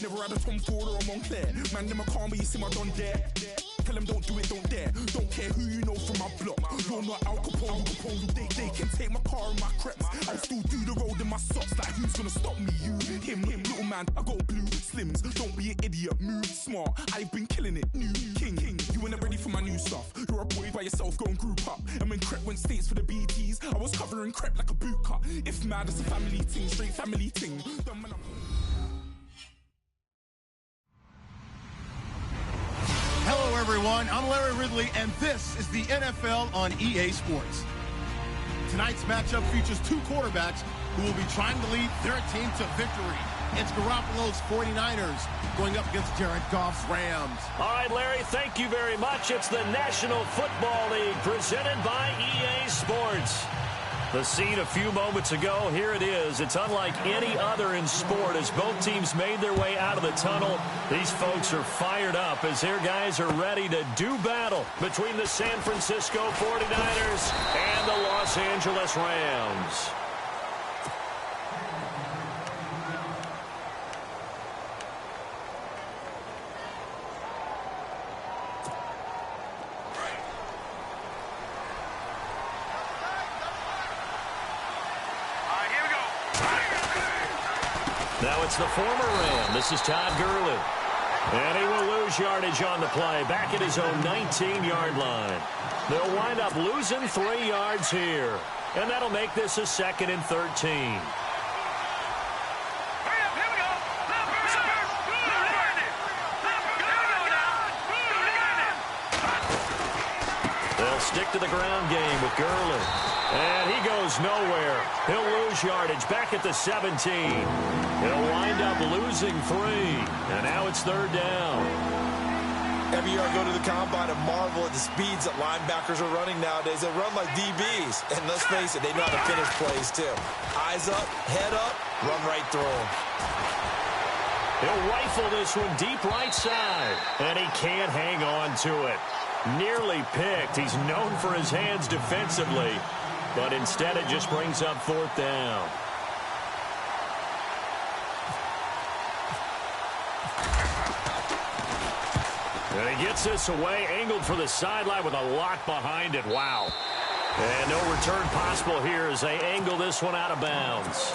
Never had a Tom Ford or a Montclair. Man, them a call me, you see my don there. Tell them don't do it, don't dare. Don't care who you know from my block. You're not Al Capone, they can take my car and my creps. I'll still do the road in my socks. Like who's gonna stop me? You, him, little man. I got blue slims. Don't be an idiot, move smart. I've been killing it, new king. You weren't ready for my new stuff. You're a boy by yourself, go and group up. And when Crep went states for the BTs, I was covering Crep like a boot cut. If mad, it's a family thing, straight family thing. Hello, everyone. I'm Larry Ridley, and this is the NFL on EA Sports. Tonight's matchup features two quarterbacks who will be trying to lead their team to victory. It's Garoppolo's 49ers going up against Jared Goff's Rams. All right, Larry, thank you very much. It's the National Football League presented by EA Sports. The scene a few moments ago, here it is. It's unlike any other in sport as both teams made their way out of the tunnel. These folks are fired up as their guys are ready to do battle between the San Francisco 49ers and the Los Angeles Rams. Now it's the former Ram. This is Todd Gurley. And he will lose yardage on the play. Back at his own 19-yard line. They'll wind up losing 3 yards here. And that'll make this a 2nd and 13. They'll stick to the ground game with Gurley. And he goes nowhere. He'll lose yardage back at the 17. He'll wind up losing 3. And now it's 3rd down. Every year I go to the combine and marvel at the speeds that linebackers are running nowadays. They run like DBs. And let's face it, they know how to finish plays too. Eyes up, head up, run right through them. He'll rifle this one deep right side. And he can't hang on to it. Nearly picked. He's known for his hands defensively. But instead it just brings up 4th down. And he gets this away, angled for the sideline with a lot behind it. Wow. And no return possible here as they angle this one out of bounds.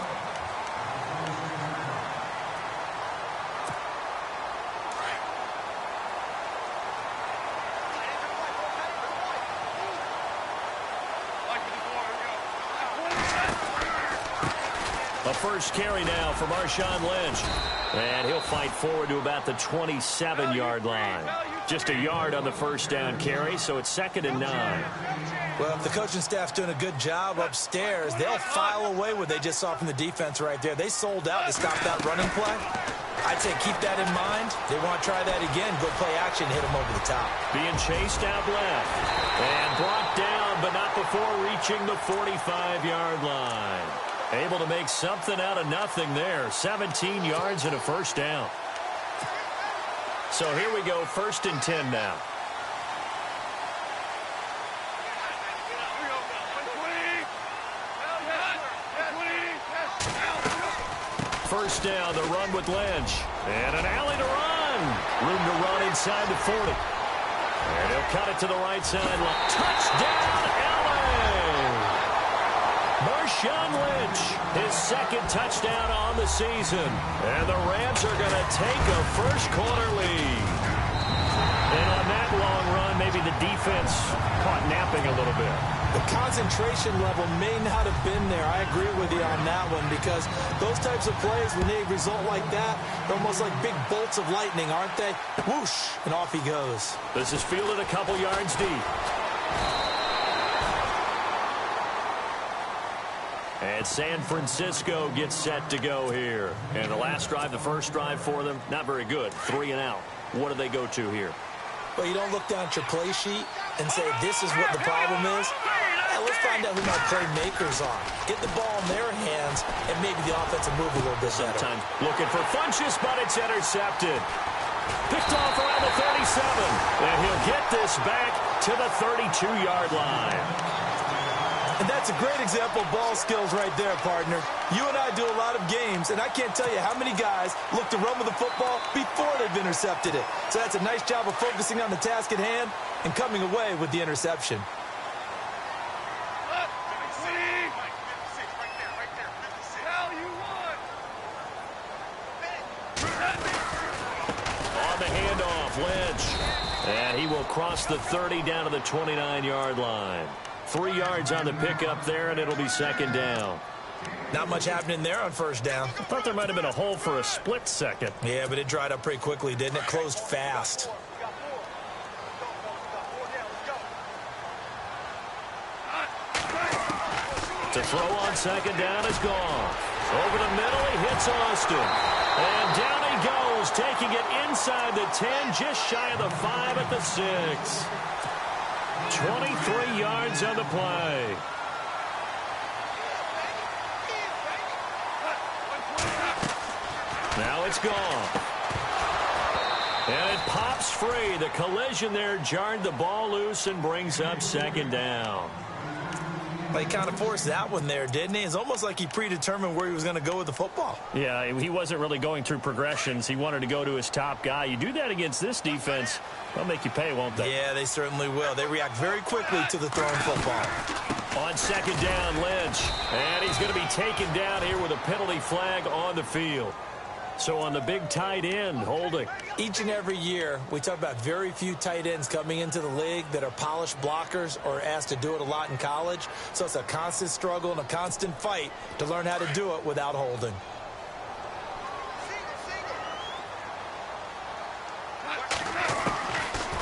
A first carry now for Marshawn Lynch. And he'll fight forward to about the 27-yard line. Just a yard on the first down carry, so it's 2nd and 9. Well, if the coaching staff's doing a good job upstairs, they'll file away what they just saw from the defense right there. They sold out to stop that running play. I'd say keep that in mind. They want to try that again, go play action, hit them over the top. Being chased out left. And brought down, but not before reaching the 45-yard line. Able to make something out of nothing there. 17 yards and a first down. So here we go, 1st and 10 now. First down, the run with Lynch. And an alley to run. Room to run inside the 40. And he'll cut it to the right sideline. Touchdown, Marshawn Lynch, his 2nd touchdown on the season. And the Rams are going to take a first-quarter lead. And on that long run, maybe the defense caught napping a little bit. The concentration level may not have been there. I agree with you on that one because those types of plays, when they result like that, they're almost like big bolts of lightning, aren't they? Whoosh, and off he goes. This is fielded a couple yards deep. And San Francisco gets set to go here. And the last drive, the first drive for them, not very good. 3 and out. What do they go to here? Well, you don't look down at your play sheet and say, this is what the problem is. Yeah, let's find out who my playmakers are. Get the ball in their hands, and maybe the offense will move a little bit better. Sometimes looking for Funchess, but it's intercepted. Picked off around the 37. And he'll get this back to the 32-yard line. And that's a great example of ball skills right there, partner. You and I do a lot of games, and I can't tell you how many guys look to run with the football before they've intercepted it. So that's a nice job of focusing on the task at hand and coming away with the interception. On the handoff, Lynch. And he will cross the 30 down to the 29-yard line. 3 yards on the pickup there, and it'll be second down. Not much happening there on first down. I thought there might have been a hole for a split second. Yeah, but it dried up pretty quickly, didn't it? Closed fast. To throw on second down is Goff. Over the middle, he hits Austin. And down he goes, taking it inside the 10, just shy of the 5 at the 6. 23 yards on the play. Now it's Goff. And it pops free. The collision there jarred the ball loose and brings up second down. Well, he kind of forced that one there, didn't he? It's almost like he predetermined where he was going to go with the football. Yeah, he wasn't really going through progressions. He wanted to go to his top guy. You do that against this defense, they'll make you pay, won't they? Yeah, they certainly will. They react very quickly to the thrown football. On second down, Lynch. And he's going to be taken down here with a penalty flag on the field. So on the big tight end, holding. Each and every year, we talk about very few tight ends coming into the league that are polished blockers or asked to do it a lot in college. So it's a constant struggle and a constant fight to learn how to do it without holding.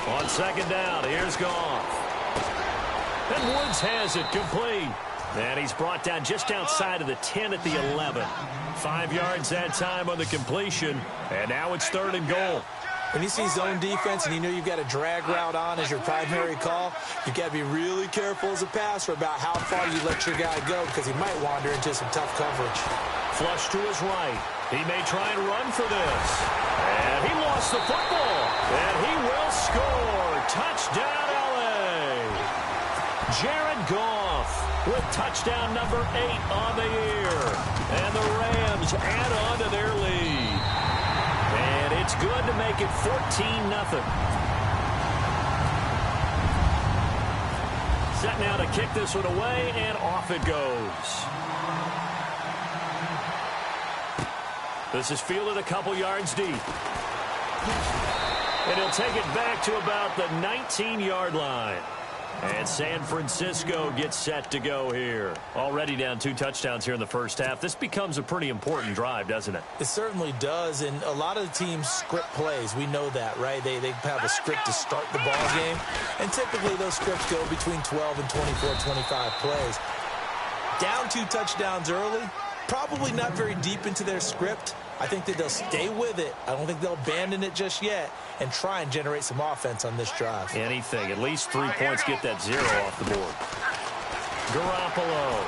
On second down, here's Goff. And Woods has it complete. And he's brought down just outside of the 10 at the 11. 5 yards that time on the completion. And now it's third and goal. When you see zone defense and you know you've got a drag route on as your primary call, you've got to be really careful as a passer about how far you let your guy go because he might wander into some tough coverage. Flush to his right. He may try and run for this. And he lost the football. And he will score. Touchdown, L.A. Jared Goff with touchdown number 8 on the year. And the Rams add on to their lead. And it's good to make it 14-0. Set now to kick this one away, and off it goes. This is fielded a couple yards deep. And he'll take it back to about the 19-yard line. And San Francisco gets set to go here. Already down 2 touchdowns here in the first half. This becomes a pretty important drive, doesn't it? It certainly does, and a lot of the teams script plays. We know that, right? They have a script to start the ball game, and typically those scripts go between 12 and 24, 25 plays. Down 2 touchdowns early, probably not very deep into their script. I think that they'll stay with it. I don't think they'll abandon it just yet and try and generate some offense on this drive. Anything. At least 3 points, get that 0 off the board. Garoppolo.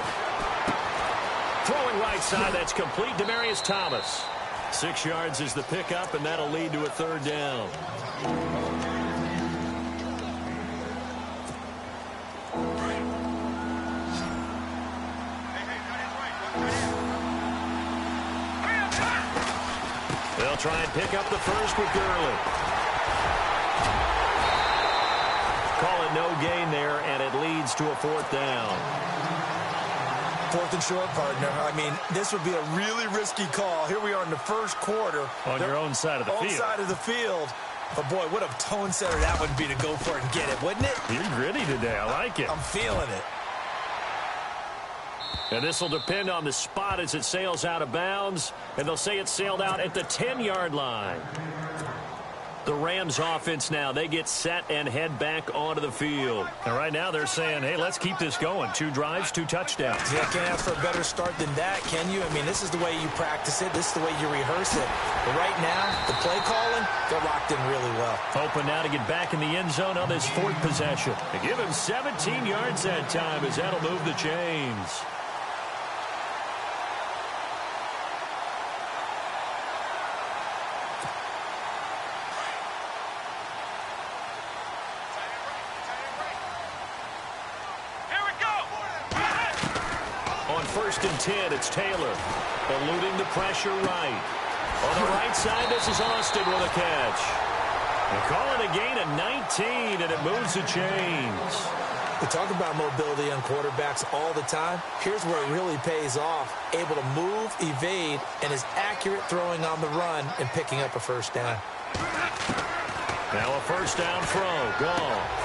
Throwing right side, that's complete. Demaryius Thomas. 6 yards is the pickup, and that'll lead to a third down. They'll try and pick up the first with Gurley. Call it no gain there, and it leads to a 4th down. 4th and short, partner. I mean, this would be a really risky call. Here we are in the first quarter. On your own side of the field. Own side of the field. But, boy, what a tone setter that would be to go for it and get it, wouldn't it? You're gritty today. I like it. I'm feeling it. And this will depend on the spot as it sails out of bounds. And they'll say it sailed out at the 10-yard line. The Rams offense now, they get set and head back onto the field. And right now they're saying, hey, let's keep this going. 2 drives, 2 touchdowns. Yeah, can't ask for a better start than that, can you? I mean, this is the way you practice it. This is the way you rehearse it. But right now, the play calling, they're locked in really well. Hoping now to get back in the end zone on this 4th possession. They give him 17 yards that time as that'll move the chains. 1st and 10. It's Taylor eluding the pressure right. On the right side, this is Austin with a catch. They call it a gain of 19, and it moves the chains. We talk about mobility on quarterbacks all the time. Here's where it really pays off. Able to move, evade, and is accurate throwing on the run and picking up a first down. Now a first down throw. Goff.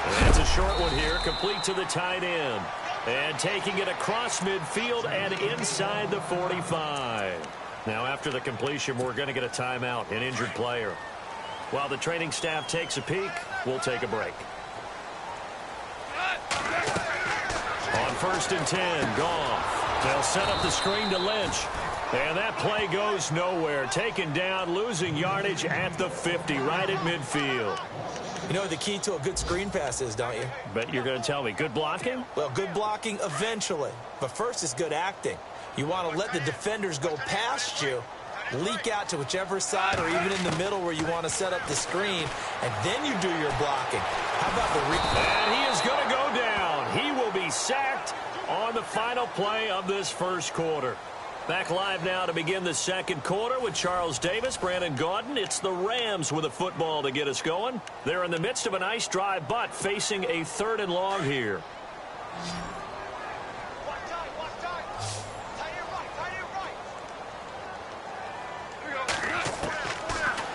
And that's a short one here, complete to the tight end. And taking it across midfield and inside the 45. Now after the completion, we're going to get a timeout, an injured player. While the training staff takes a peek, we'll take a break. On 1st and 10, Goff. They'll set up the screen to Lynch. And that play goes nowhere. Taken down, losing yardage at the 50, right at midfield. You know what the key to a good screen pass is, don't you? Bet you're going to tell me. Good blocking? Well, good blocking eventually. But first is good acting. You want to let the defenders go past you, leak out to whichever side or even in the middle where you want to set up the screen, and then you do your blocking. How about the And he is going to go down. He will be sacked on the final play of this first quarter. Back live now to begin the second quarter with Charles Davis, Brandon Gaudin. It's the Rams with a football to get us going. They're in the midst of a nice drive, but facing a 3rd and long here.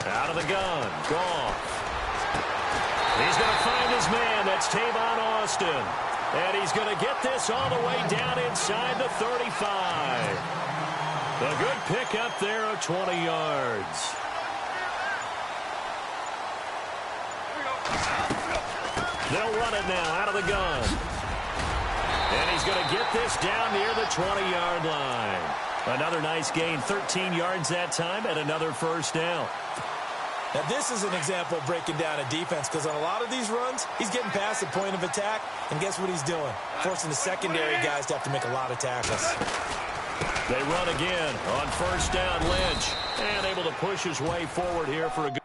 Out of the gun, Goff. He's going to find his man. That's Tavon Austin. And he's going to get this all the way down inside the 35. A good pick up there of 20 yards. They'll run it now out of the gun. And he's going to get this down near the 20-yard line. Another nice gain, 13 yards that time, and another first down. Now, this is an example of breaking down a defense, because on a lot of these runs, he's getting past the point of attack, and guess what he's doing? Forcing the secondary guys to have to make a lot of tackles. They run again on first down, Lynch, and able to push his way forward here for a good.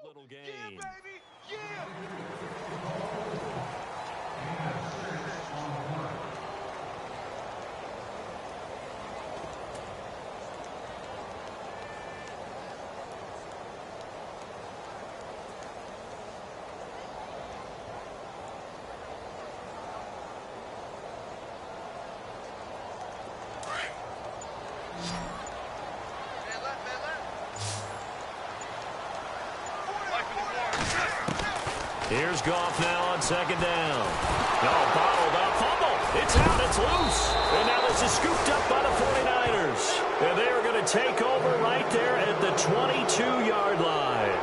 Little game. Yeah, baby. Yeah. Here's Goff now on second down. No, bottled up, fumble. It's out, it's loose. And now this is scooped up by the 49ers. And they are going to take over right there at the 22-yard line.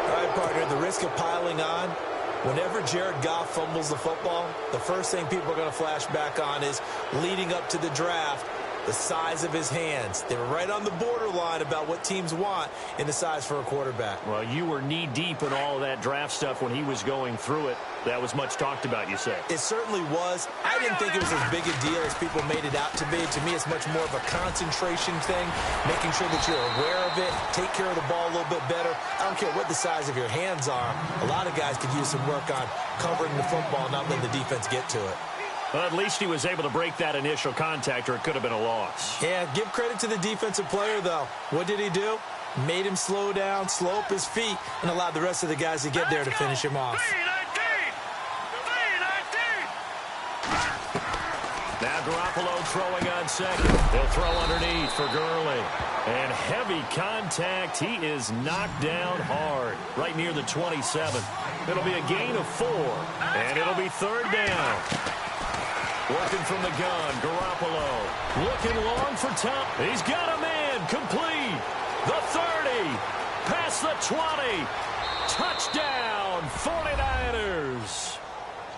All right, partner, the risk of piling on. Whenever Jared Goff fumbles the football, the first thing people are going to flash back on is leading up to the draft, the size of his hands. They were right on the borderline about what teams want in the size for a quarterback. Well, you were knee-deep in all of that draft stuff when he was going through it. That was much talked about, you say. It certainly was. I didn't think it was as big a deal as people made it out to be. To me, it's much more of a concentration thing, making sure that you're aware of it, take care of the ball a little bit better. I don't care what the size of your hands are. A lot of guys could use some work on covering the football, not letting the defense get to it. Well, at least he was able to break that initial contact, or it could have been a loss. Yeah, give credit to the defensive player, though. What did he do? Made him slow down, slow up his feet, and allowed the rest of the guys to get there to finish him off. Now Garoppolo throwing on second. They'll throw underneath for Gurley. And heavy contact. He is knocked down hard, right near the 27. It'll be a gain of 4, and it'll be third down. Working from the gun, Garoppolo. Looking long for Tom. He's got a man, complete. The 30, past the 20, Touchdown, 49ers.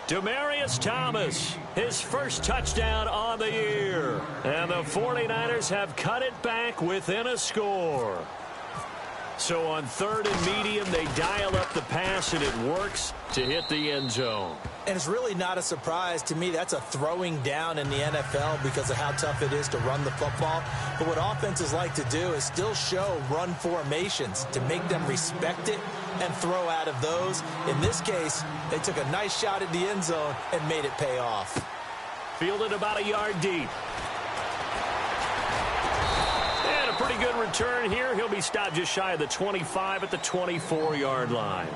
Demaryius Thomas, his first touchdown on the year. And the 49ers have cut it back within a score. So on 3rd and medium, they dial up the pass, and it works to hit the end zone. And it's really not a surprise to me. That's a throwing down in the NFL because of how tough it is to run the football. But what offenses like to do is still show run formations to make them respect it and throw out of those. In this case, they took a nice shot at the end zone and made it pay off. Fielded about a yard deep. And a pretty good return here. He'll be stopped just shy of the 25 at the 24-yard line.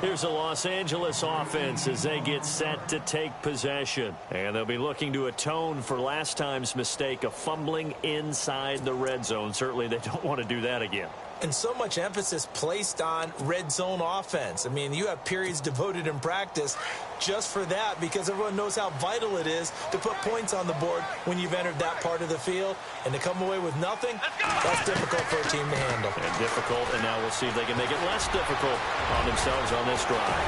Here's the Los Angeles offense as they get set to take possession. And they'll be looking to atone for last time's mistake of fumbling inside the red zone. Certainly they don't want to do that again. And so much emphasis placed on red zone offense. I mean, you have periods devoted in practice just for that because everyone knows how vital it is to put points on the board when you've entered that part of the field. And to come away with nothing, that's difficult for a team to handle. And difficult, and now we'll see if they can make it less difficult on themselves on this drive.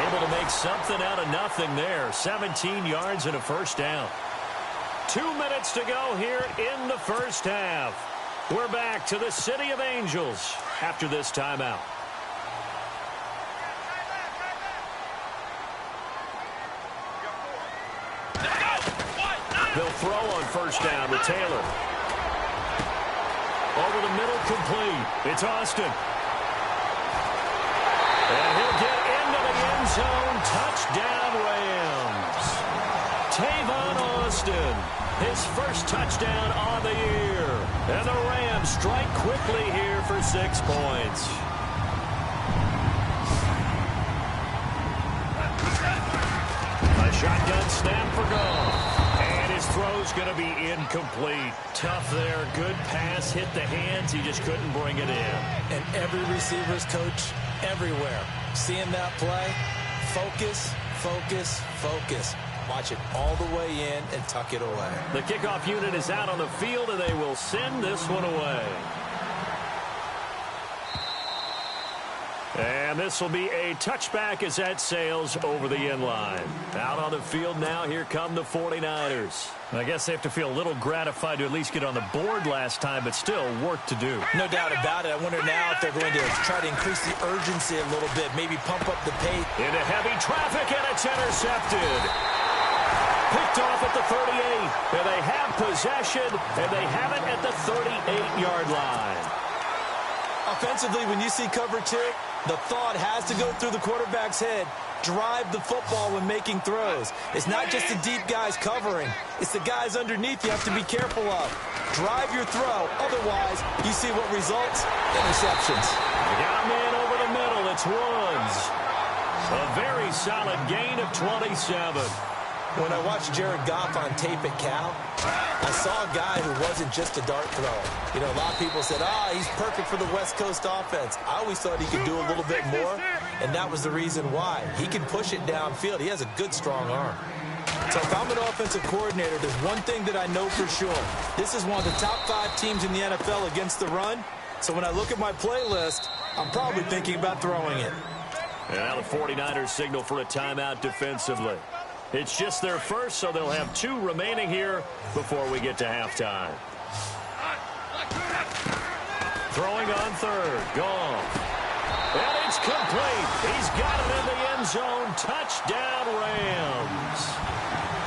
Able to make something out of nothing there. 17 yards and a first down. 2 minutes to go here in the first half. We're back to the City of Angels after this timeout. They'll throw on first down with Taylor. Over the middle, complete. It's Austin. And he'll get into the end zone. Touchdown, Rams. Tavon Austin, his first touchdown on the year. And the Rams strike quickly here for 6 points. A shotgun snap for Goff. And his throw's going to be incomplete. Tough there. Good pass. Hit the hands. He just couldn't bring it in. And every receiver's coach everywhere. Seeing that play, focus, focus, focus. Watch it all the way in and tuck it away. The kickoff unit is out on the field, and they will send this one away. And this will be a touchback as that sails over the end line. Out on the field now, here come the 49ers. I guess they have to feel a little gratified to at least get on the board last time, but still work to do. No doubt about it. I wonder now if they're going to try to increase the urgency a little bit, maybe pump up the pace. Into heavy traffic, and it's intercepted. Picked off at the 38. And they have possession, and they have it at the 38-yard line. Offensively, when you see cover 2, the thought has to go through the quarterback's head. Drive the football when making throws. It's not just the deep guys covering. It's the guys underneath you have to be careful of. Drive your throw. Otherwise, you see what results? Interceptions. They got a man over the middle. It's Woods. A very solid gain of 27. When I watched Jared Goff on tape at Cal, I saw a guy who wasn't just a dart thrower. You know, a lot of people said, he's perfect for the West Coast offense. I always thought he could do a little bit more, and that was the reason why. He can push it downfield. He has a good, strong arm. So if I'm an offensive coordinator, there's one thing that I know for sure. This is one of the top 5 teams in the NFL against the run. So when I look at my playlist, I'm probably thinking about throwing it. And now the 49ers signal for a timeout defensively. It's just their first, so they'll have 2 remaining here before we get to halftime. Throwing on third. Goff. And it's complete. He's got it in the end zone. Touchdown, Rams.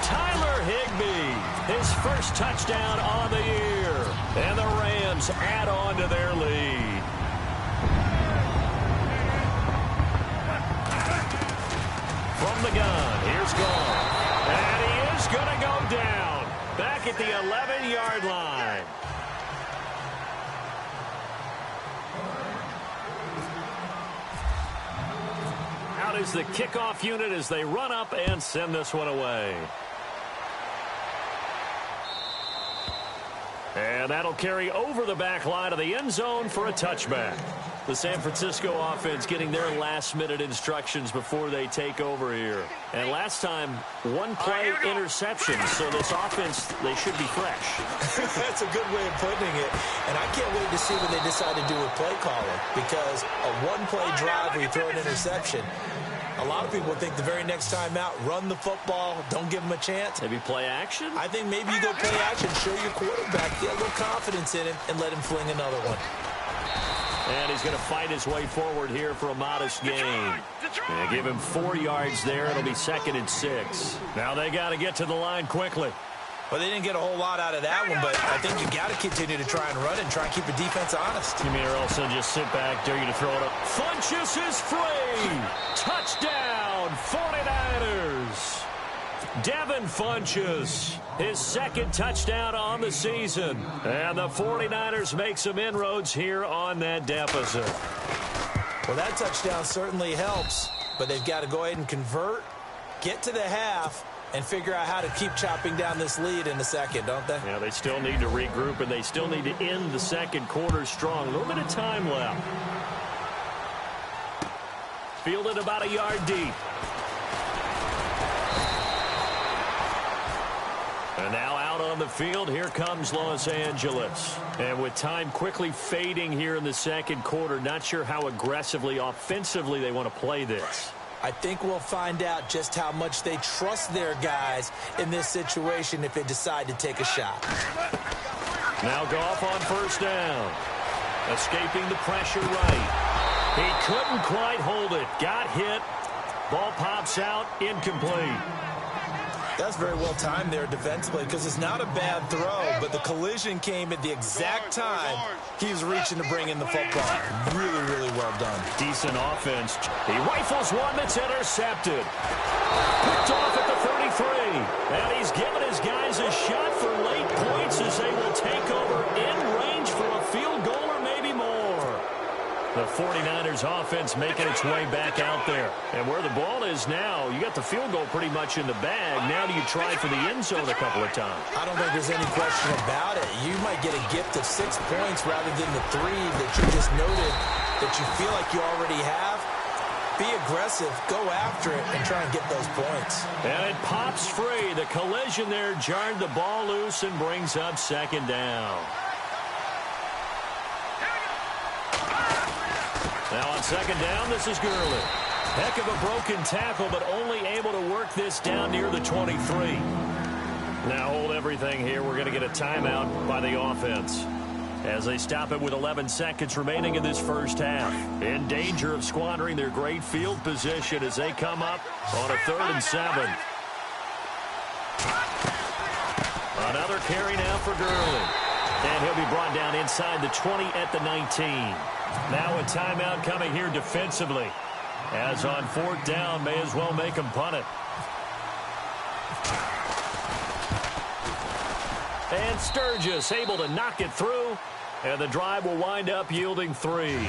Tyler Higbee, his first touchdown on the year. And the Rams add on to their lead. From the gun, here's Goff. And he is going to go down. Back at the 11-yard line. Out is the kickoff unit as they run up and send this one away. And that'll carry over the back line of the end zone for a touchback. The San Francisco offense getting their last-minute instructions before they take over here. And last time, one-play interception. So this offense, they should be fresh. That's a good way of putting it. And I can't wait to see what they decide to do with play calling. Because a one-play drive where you throw an interception, a lot of people think the very next time out, run the football, don't give them a chance. Maybe play action? I think maybe you go play action, show your quarterback, get a little confidence in him, and let him fling another one. And he's going to fight his way forward here for a modest gain. They give him 4 yards there. It'll be 2nd and 6. Now they got to get to the line quickly. Well, they didn't get a whole lot out of that one, but I think you got to continue to try and run and try and keep the defense honest. You mean or else they'll just sit back, dare you to throw it up. Funchess is free. Touchdown, 49ers. Devin Funchess, his 2nd touchdown on the season. And the 49ers make some inroads here on that deficit. Well, that touchdown certainly helps, but they've got to go ahead and convert, get to the half, and figure out how to keep chopping down this lead in the second, don't they? Yeah, they still need to regroup, and they still need to end the second quarter strong. A little bit of time left. Fielded about a yard deep. And now out on the field, here comes Los Angeles. And with time quickly fading here in the second quarter, not sure how aggressively, offensively they want to play this. I think we'll find out just how much they trust their guys in this situation if they decide to take a shot. Now Goff on first down. Escaping the pressure right. He couldn't quite hold it. Got hit. Ball pops out. Incomplete. That's very well timed there defensively because it's not a bad throw, but the collision came at the exact time he was reaching to bring in the football. Really, really well done. Decent offense. He rifles one that's intercepted. Picked off at the 33. And he's given his guys a shot for late points as they will take over in range for a field goal or maybe more. The 49ers offense making its way back out there. And where the ball is now, you got the field goal pretty much in the bag. Now do you try for the end zone a couple of times? I don't think there's any question about it. You might get a gift of 6 points rather than the 3 that you just noted that you feel like you already have. Be aggressive, go after it, and try and get those points. And it pops free. The collision there jarred the ball loose and brings up 2nd down. Now on 2nd down, this is Gurley. Heck of a broken tackle, but only able to work this down near the 23. Now hold everything here. We're going to get a timeout by the offense as they stop it with 11 seconds remaining in this first half. In danger of squandering their great field position as they come up on a 3rd and 7. Another carry now for Gurley. And he'll be brought down inside the 20 at the 19. Now a timeout coming here defensively. As on 4th down, may as well make him punt it. And Sturgis able to knock it through. And the drive will wind up yielding 3.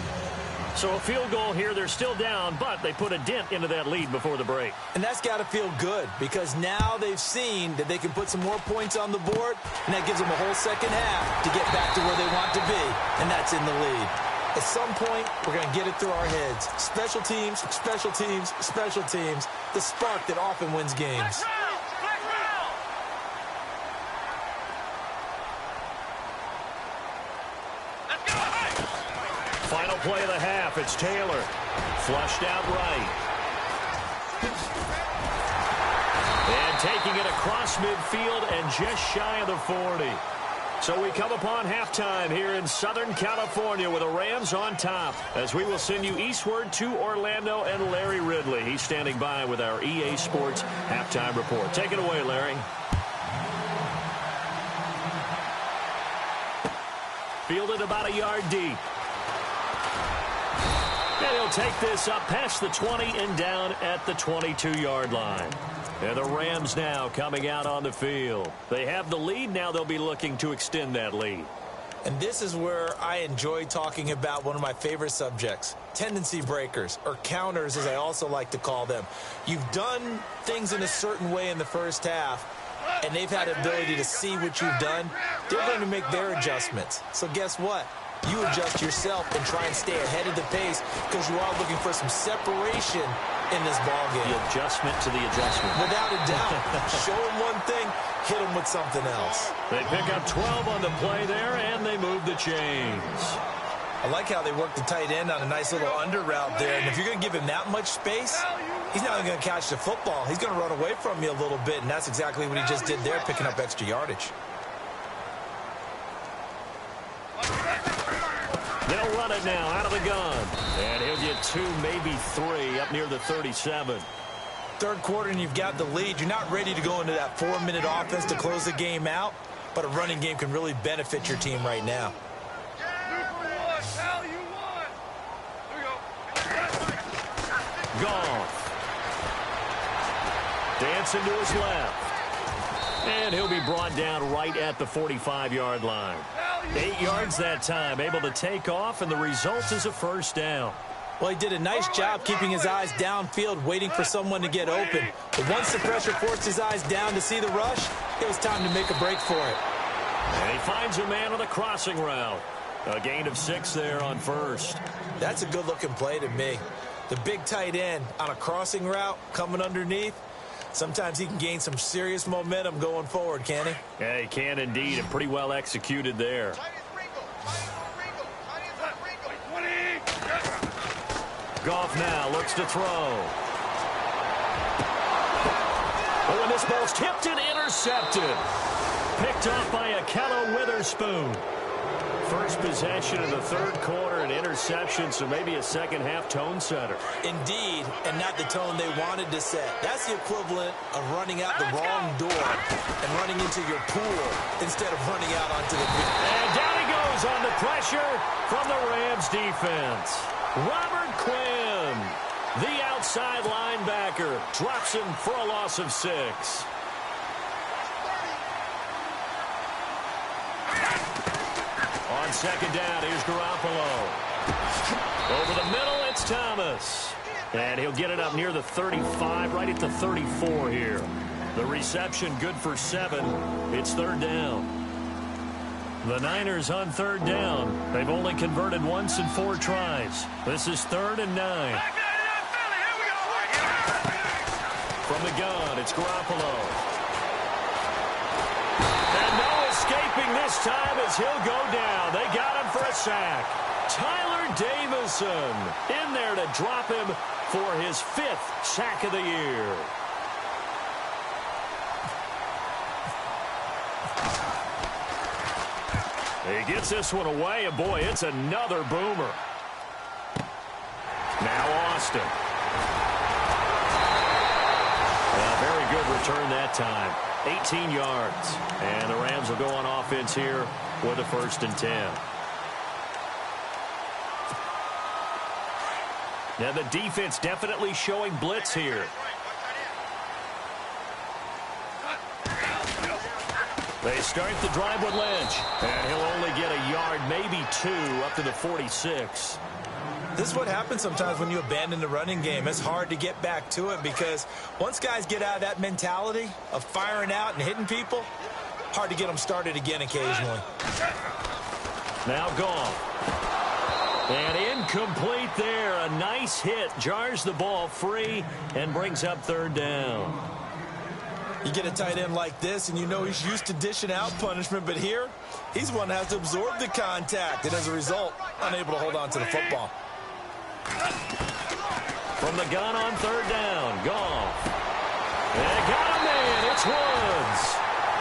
So a field goal here. They're still down, but they put a dent into that lead before the break. And that's got to feel good because now they've seen that they can put some more points on the board, and that gives them a whole second half to get back to where they want to be, and that's in the lead. At some point, we're going to get it through our heads. Special teams, special teams, special teams, the spark that often wins games. Final play of the half. It's Taylor. Flushed out right. And taking it across midfield and just shy of the 40. So we come upon halftime here in Southern California with the Rams on top as we will send you eastward to Orlando and Larry Ridley. He's standing by with our EA Sports halftime report. Take it away, Larry. Fielded about a yard deep. And he'll take this up past the 20 and down at the 22-yard line. And the Rams now coming out on the field. They have the lead. Now they'll be looking to extend that lead. And this is where I enjoy talking about one of my favorite subjects, tendency breakers, or counters as I also like to call them. You've done things in a certain way in the first half, and they've had the ability to see what you've done. They're going to make their adjustments. So guess what? you adjust yourself and try and stay ahead of the pace because you are looking for some separation in this ball game. The adjustment to the adjustment. Without a doubt. Show them one thing, hit them with something else. They pick up 12 on the play there, and they move the chains. I like how they work the tight end on a nice little under route there. And if you're going to give him that much space, he's not even going to catch the football. He's going to run away from you a little bit, and that's exactly what he just did there, picking up extra yardage. They'll run it now out of the gun. And he'll get 2, maybe 3 up near the 37. Third quarter and you've got the lead. You're not ready to go into that 4-minute offense to close the game out, but a running game can really benefit your team right now. Goff. Dancing to his left. And he'll be brought down right at the 45-yard line. 8 yards that time, able to take off, and the result is a first down. Well, he did a nice job keeping his eyes downfield, waiting for someone to get open. But once the pressure forced his eyes down to see the rush, it was time to make a break for it. And he finds a man on the crossing route. A gain of 6 there on first. That's a good-looking play to me. The big tight end on a crossing route coming underneath. Sometimes he can gain some serious momentum going forward, can he? Yeah, he can indeed, and pretty well executed there. Goff now looks to throw. Oh, and this ball's tipped and intercepted. Picked off by Akello Witherspoon. First possession of the third quarter, an interception, so maybe a second-half tone setter. Indeed, and not the tone they wanted to set. That's the equivalent of running out the wrong door and running into your pool instead of running out onto the field. And down he goes on the pressure from the Rams defense. Robert Quinn, the outside linebacker, drops him for a loss of 6. On second down, here's Garoppolo. Over the middle, it's Thomas. And he'll get it up near the 35, right at the 34 here. The reception good for 7. It's third down. The Niners on third down. They've only converted once in 4 tries. This is 3rd and 9. From the gun, it's Garoppolo. And no escaping this time as he'll go down. They got him for a sack. Tyler Davison in there to drop him for his 5th sack of the year. He gets this one away, and boy, it's another boomer. Now Austin. A very good return that time. 18 yards. And the Rams will go on offense here with a 1st and 10. Now the defense definitely showing blitz here. They start the drive with Lynch. And he'll only get a yard, maybe 2, up to the 46. This is what happens sometimes when you abandon the running game. It's hard to get back to it because once guys get out of that mentality of firing out and hitting people, hard to get them started again occasionally. Now Goff. And incomplete there. A nice hit. Jars the ball free and brings up third down. You get a tight end like this, and you know he's used to dishing out punishment, but here, he's one that has to absorb the contact, and as a result, unable to hold on to the football. From the gun on third down, Goff. They got a man, it's Woods.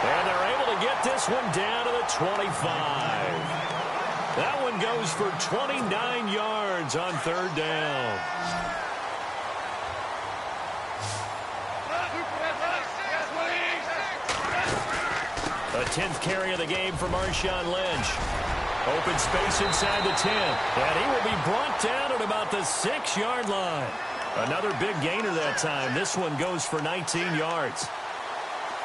And they're able to get this one down to the 25. That one goes for 29 yards on third down. A 10th carry of the game for Marshawn Lynch. Open space inside the 10. And he will be brought down at about the 6-yard line. Another big gainer that time. This one goes for 19 yards.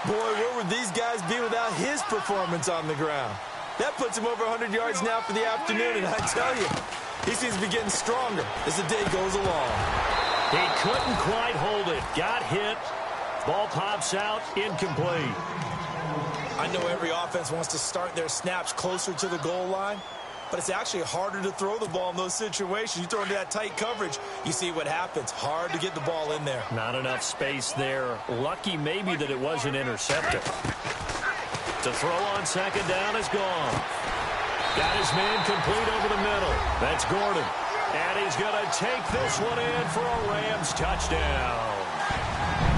Boy, where would these guys be without his performance on the ground? That puts him over 100 yards now for the afternoon, and I tell you, he seems to be getting stronger as the day goes along. He couldn't quite hold it. Got hit. Ball pops out. Incomplete. I know every offense wants to start their snaps closer to the goal line, but it's actually harder to throw the ball in those situations. You throw into that tight coverage, you see what happens. Hard to get the ball in there. Not enough space there. Lucky maybe that it wasn't intercepted. To throw on second down is gone. Got his man complete over the middle. That's Gordon. And he's going to take this one in for a Rams touchdown.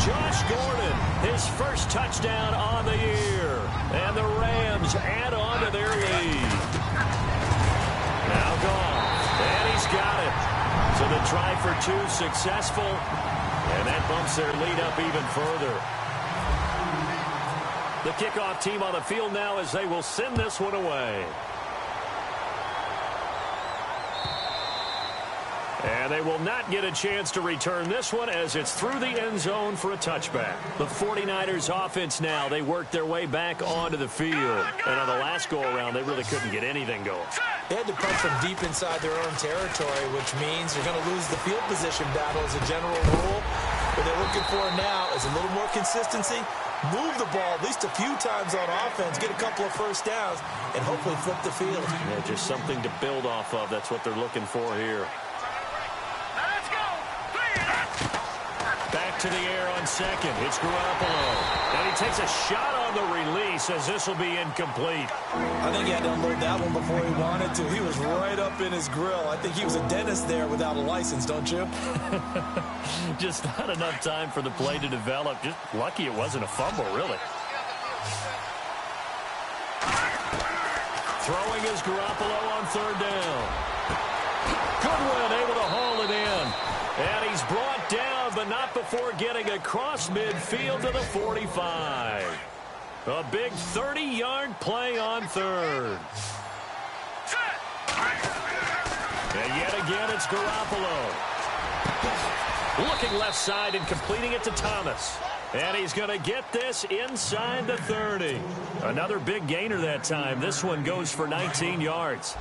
Josh Gordon, his first touchdown on the year. And the Rams add on to their lead. Now gone. And he's got it. So the try for two successful. And that bumps their lead up even further. The kickoff team on the field now as they will send this one away. And they will not get a chance to return this one as it's through the end zone for a touchback. The 49ers offense now, they worked their way back onto the field. And on the last go-around, they really couldn't get anything going. They had to punch from deep inside their own territory, which means you're going to lose the field position battle as a general rule. What they're looking for now is a little more consistency. Move the ball at least a few times on offense, get a couple of first downs, and hopefully flip the field. Yeah, just something to build off of. That's what they're looking for here. Back to the air on second. It's Garoppolo. And he takes a shot on the release as this will be incomplete. I think he had to unload that one before he wanted to. He was right up in his grill. I think he was a dentist there without a license, don't you? Just not enough time for the play to develop. Just lucky it wasn't a fumble, really. Throwing is Garoppolo on third down. Goodwin able to haul it in. And he's brought down, but not before getting across midfield to the 45. A big 30-yard play on third. And yet again, it's Garoppolo. Looking left side and completing it to Thomas. And he's going to get this inside the 30. Another big gainer that time. This one goes for 19 yards.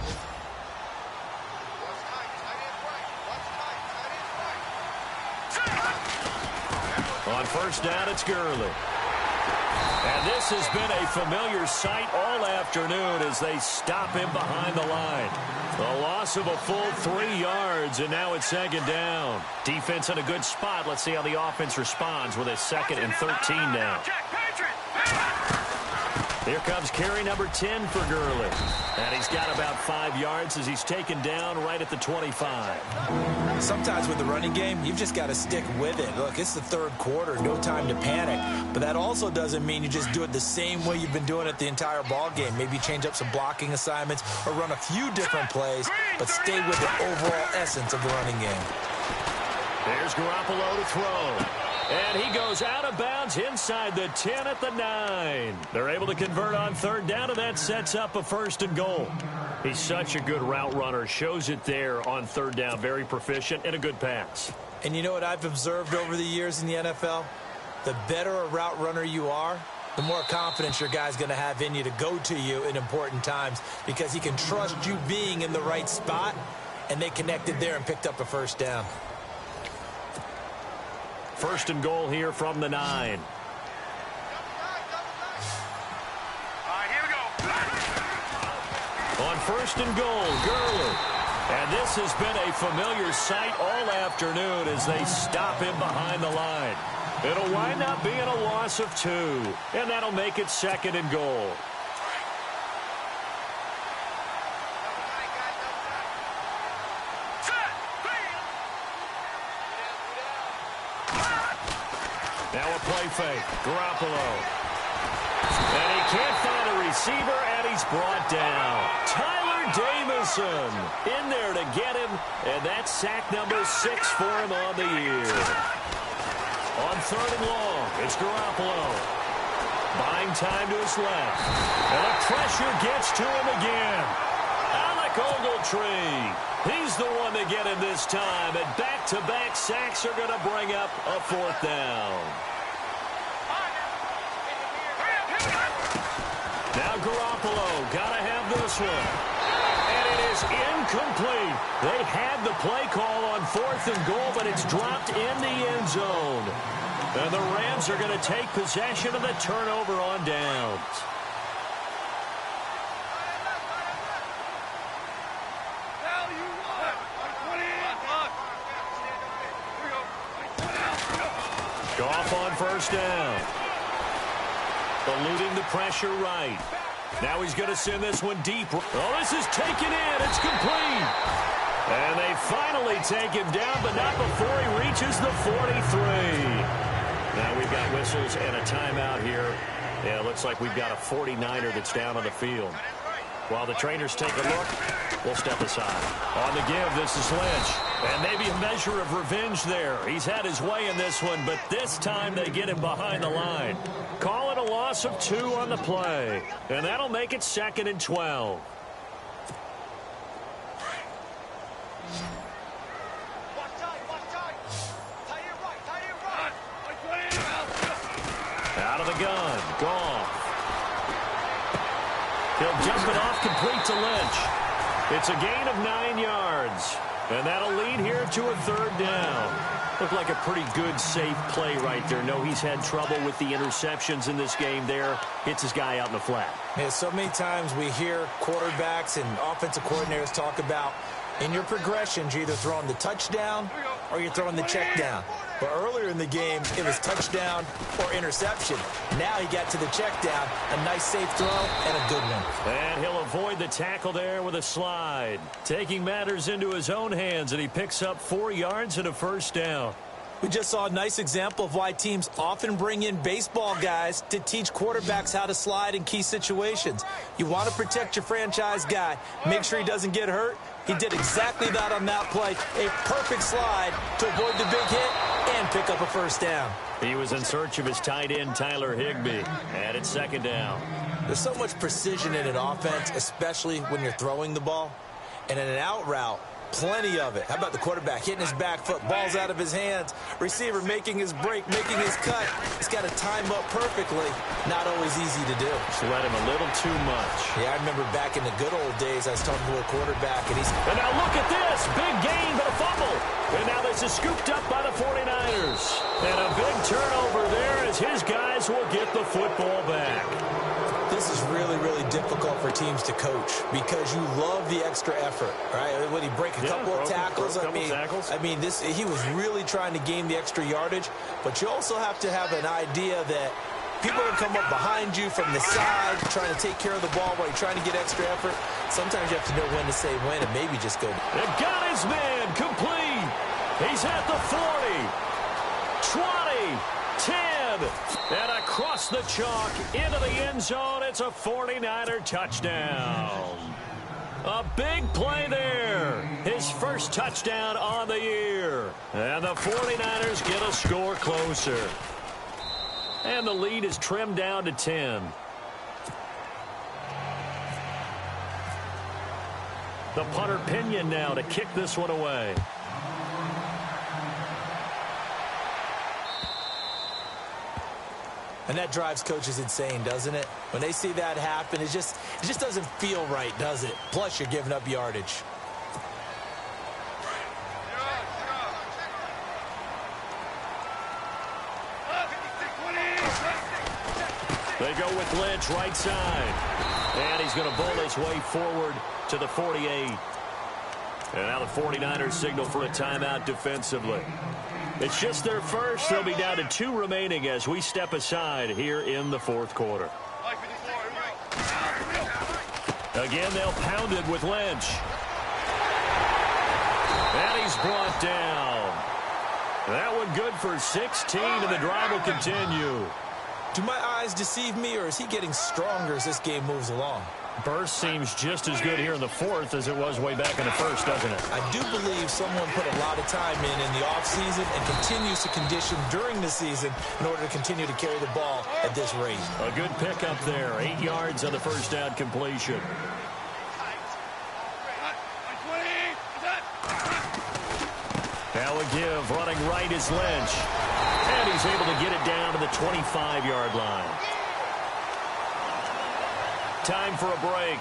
On first down, it's Gurley. And this has been a familiar sight all afternoon as they stop him behind the line. A loss of a full 3 yards, and now it's second down. Defense in a good spot. Let's see how the offense responds with a 2nd and 13 now. Here comes carry number 10 for Gurley. And he's got about 5 yards as he's taken down right at the 25. Sometimes with the running game, you've just got to stick with it. Look, it's the third quarter, no time to panic. But that also doesn't mean you just do it the same way you've been doing it the entire ball game. Maybe change up some blocking assignments or run a few different plays, but stay with the overall essence of the running game. There's Garoppolo to throw. And he goes out of bounds inside the 10 at the 9. They're able to convert on third down, and that sets up a 1st and goal. He's such a good route runner. Shows it there on third down. Very proficient and a good pass. And you know what I've observed over the years in the NFL? The better a route runner you are, the more confidence your guy's going to have in you to go to you in important times because he can trust you being in the right spot, and they connected there and picked up a 1st down. 1st and goal here from the 9. Here we go. On 1st and goal, Gurley. And this has been a familiar sight all afternoon as they stop him behind the line. It'll wind up being a loss of 2. And that'll make it 2nd and goal. Now a play fake. Garoppolo. And he can't find a receiver, and he's brought down. Tyler Davison in there to get him, and that's sack number 6 for him on the year. On 3rd and long, it's Garoppolo. Buying time to his left. And the pressure gets to him again. Alec Ogletree. He's the one to get him this time, and back-to-back sacks are going to bring up a 4th down. Now Garoppolo, got to have this one. And it is incomplete. They had the play call on 4th and goal, but it's dropped in the end zone. And the Rams are going to take possession of the turnover on downs. Goff on first down. Eluding the pressure right. Now he's going to send this one deep. Oh, this is taken in. It's complete. And they finally take him down, but not before he reaches the 43. Now we've got whistles and a timeout here. Yeah, it looks like we've got a 49er that's down on the field. While the trainers take a look, we'll step aside. On the give, this is Lynch. And maybe a measure of revenge there. He's had his way in this one, but this time they get him behind the line. Call it a loss of 2 on the play. And that'll make it 2nd and 12. Out of the gun, Goff. He'll jump it off complete to Lynch. It's a gain of 9 yards. And that'll lead here to a 3rd down. Looked like a pretty good, safe play right there. No, he's had trouble with the interceptions in this game there. Hits his guy out in the flat. Yeah, so many times we hear quarterbacks and offensive coordinators talk about in your progressions, you're either throwing the touchdown or you're throwing the check down. But earlier in the game, it was touchdown or interception. Now he got to the check down. A nice safe throw and a good one. And he'll avoid the tackle there with a slide. Taking matters into his own hands, and he picks up 4 yards and a 1st down. We just saw a nice example of why teams often bring in baseball guys to teach quarterbacks how to slide in key situations. You want to protect your franchise guy. Make sure he doesn't get hurt. He did exactly that on that play. A perfect slide to avoid the big hit and pick up a 1st down. He was in search of his tight end, Tyler Higbee. And it's 2nd down. There's so much precision in an offense, especially when you're throwing the ball. And in an out route, plenty of it. How about the quarterback hitting his back foot, balls out of his hands, receiver making his break, making his cut. He's got to time up perfectly. Not always easy to do. Just let him a little too much. Yeah, I remember back in the good old days, I was talking to a quarterback, and And now look at this. Big gain, but a fumble. And now this is scooped up by the 49ers. And a big turnover there as his guys will get the football back. This is really, really difficult for teams to coach because you love the extra effort, right? When he break a couple of tackles, I mean, he was really trying to gain the extra yardage, but you also have to have an idea that people will come up behind you from the side trying to take care of the ball while you're trying to get extra effort. Sometimes you have to know when to say when and maybe just go. They got his man complete. He's at the 40, 20, 10. And across the chalk into the end zone. It's a 49er touchdown. A big play there. His first touchdown on the year. And the 49ers get a score closer. And the lead is trimmed down to 10. The punter Pinion now to kick this one away. And that drives coaches insane, doesn't it? When they see that happen, it just doesn't feel right, does it? Plus, you're giving up yardage. They go with Lynch right side. And he's going to bowl his way forward to the 48. And now the 49ers signal for a timeout defensively. It's just their first. They'll be down to 2 remaining as we step aside here in the 4th quarter. Again, they'll pound it with Lynch. And he's brought down. That one good for 16, and the drive will continue. Do my eyes deceive me, or is he getting stronger as this game moves along? Burst seems just as good here in the 4th as it was way back in the 1st, doesn't it? I do believe someone put a lot of time in the offseason and continues to condition during the season in order to continue to carry the ball at this rate. A good pickup there. 8 yards on the 1st down completion. Now a give. Running right is Lynch. And he's able to get it down to the 25-yard line. Time for a break.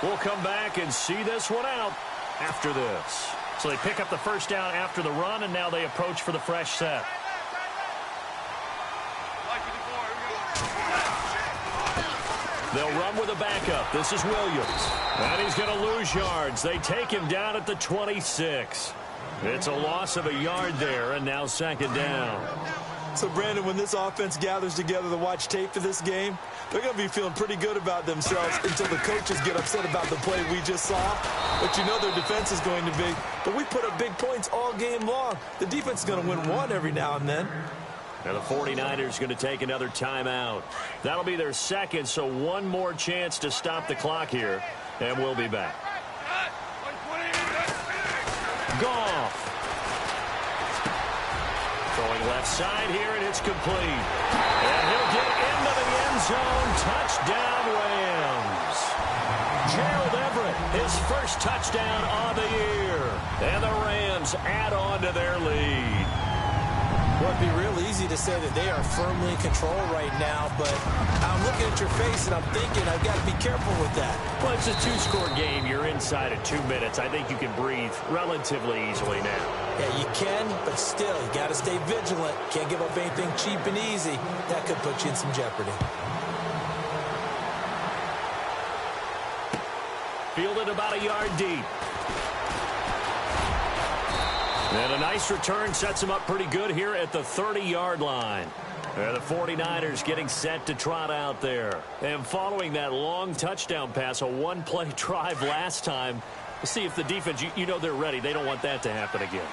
We'll come back and see this one out after this. So they pick up the 1st down after the run, and now they approach for the fresh set. They'll run with a backup. This is Williams. And he's going to lose yards. They take him down at the 26. It's a loss of a yard there, and now 2nd down. So, Brandon, when this offense gathers together to watch tape for this game, they're going to be feeling pretty good about themselves until the coaches get upset about the play we just saw. But you know their defense is going to be. But we put up big points all game long. The defense is going to win one every now and then. And the 49ers going to take another timeout. That'll be their second, so one more chance to stop the clock here. And we'll be back. Goff. Throwing left side here, and it's complete. And he'll get into the end zone. Touchdown, Rams. Gerald Everett, his first touchdown of the year. And the Rams add on to their lead. Well, it'd be real easy to say that they are firmly in control right now, but I'm looking at your face and I'm thinking I've got to be careful with that. Well, it's a two-score game. You're inside of 2 minutes. I think you can breathe relatively easily now. Yeah, you can, but still, you got to stay vigilant. Can't give up anything cheap and easy. That could put you in some jeopardy. Fielded about a yard deep. And a nice return sets him up pretty good here at the 30-yard line. The 49ers getting set to trot out there. And following that long touchdown pass, a one-play drive last time, we'll see if the defense, you know they're ready. They don't want that to happen again.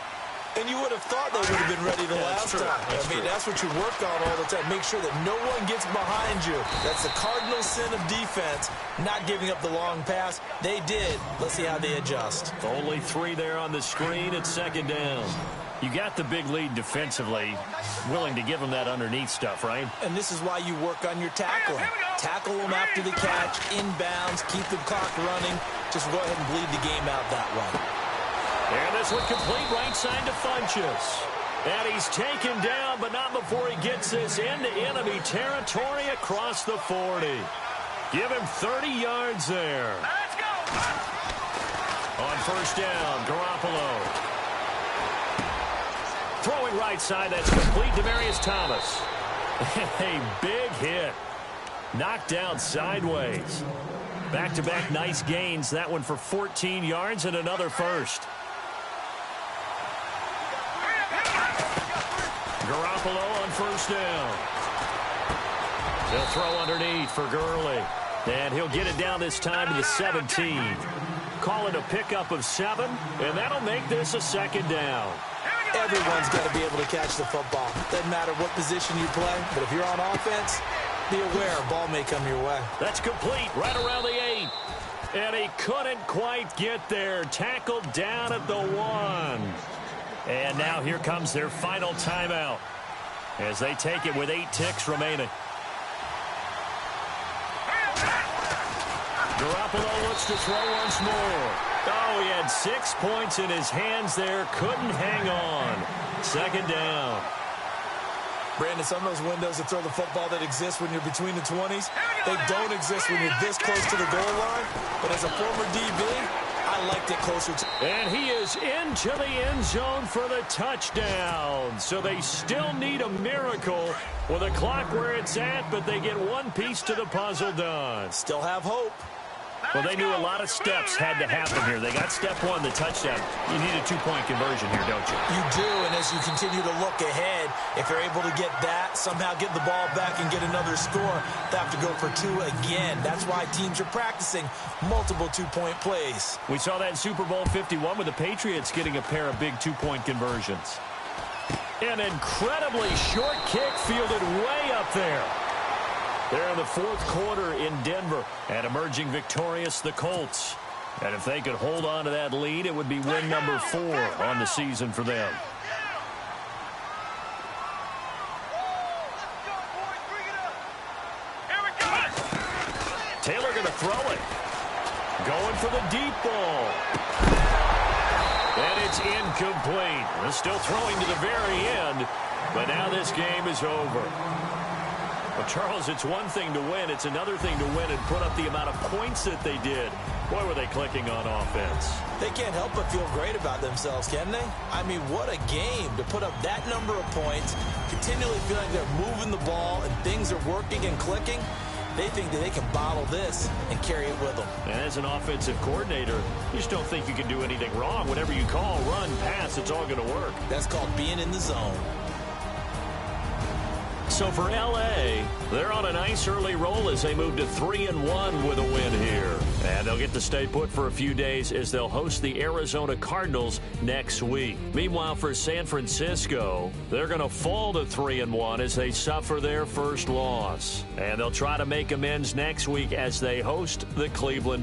And you would have thought they would have been ready the last time. That's what you work on all the time. Make sure that no one gets behind you. That's the cardinal sin of defense, not giving up the long pass. They did. Let's see how they adjust. Only 3 there on the screen at second down. You got the big lead defensively, willing to give them that underneath stuff, right? And this is why you work on your tackling. Tackle them after the catch, inbounds, keep the clock running. Just go ahead and bleed the game out that way. And this one complete right side to Funchess. And he's taken down, but not before he gets this into enemy territory across the 40. Give him 30 yards there. Let's go. On first down, Garoppolo. Throwing right side, that's complete. Demaryius Thomas. A big hit. Knocked down sideways. Back-to-back nice gains. That one for 14 yards and another first. Garoppolo on first down. They'll throw underneath for Gurley. And he'll get it down this time to the 17. Call it a pickup of 7, and that'll make this a second down. Everyone's got to be able to catch the football. Doesn't matter what position you play, but if you're on offense, be aware a ball may come your way. That's complete right around the 8. And he couldn't quite get there. Tackled down at the 1. And now here comes their final timeout as they take it with 8 ticks remaining. Garoppolo looks to throw once more. Oh, he had 6 points in his hands there. Couldn't hang on. Second down. Brandon, some of those windows to throw the football that exist when you're between the 20s, they don't exist when you're this close to the goal line. But as a former DB, I liked it closer to. And he is into the end zone for the touchdown. So they still need a miracle with the clock where it's at, but they get one piece to the puzzle done. Still have hope. Well, they knew a lot of steps had to happen here. They got step 1, the touchdown. You need a 2-point conversion here, don't you? You do, and as you continue to look ahead, if you're able to get that, somehow get the ball back and get another score, they have to go for 2 again. That's why teams are practicing multiple 2-point plays. We saw that in Super Bowl 51 with the Patriots getting a pair of big 2-point conversions. An incredibly short kick fielded way up there. They're in the 4th quarter in Denver, and emerging victorious, the Colts. And if they could hold on to that lead, it would be win number 4 on the season for them. Taylor going to throw it. Going for the deep ball. And it's incomplete. They're still throwing to the very end, but now this game is over. Well, Charles, it's one thing to win. It's another thing to win and put up the amount of points that they did. Boy, were they clicking on offense. They can't help but feel great about themselves, can they? I mean, what a game to put up that number of points, continually feel like they're moving the ball and things are working and clicking. They think that they can bottle this and carry it with them. And as an offensive coordinator, you just don't think you can do anything wrong. Whatever you call, run, pass, it's all going to work. That's called being in the zone. So for L.A., they're on a nice early roll as they move to 3-1 with a win here. And they'll get to stay put for a few days as they'll host the Arizona Cardinals next week. Meanwhile, for San Francisco, they're going to fall to 3-1 as they suffer their first loss. And they'll try to make amends next week as they host the Cleveland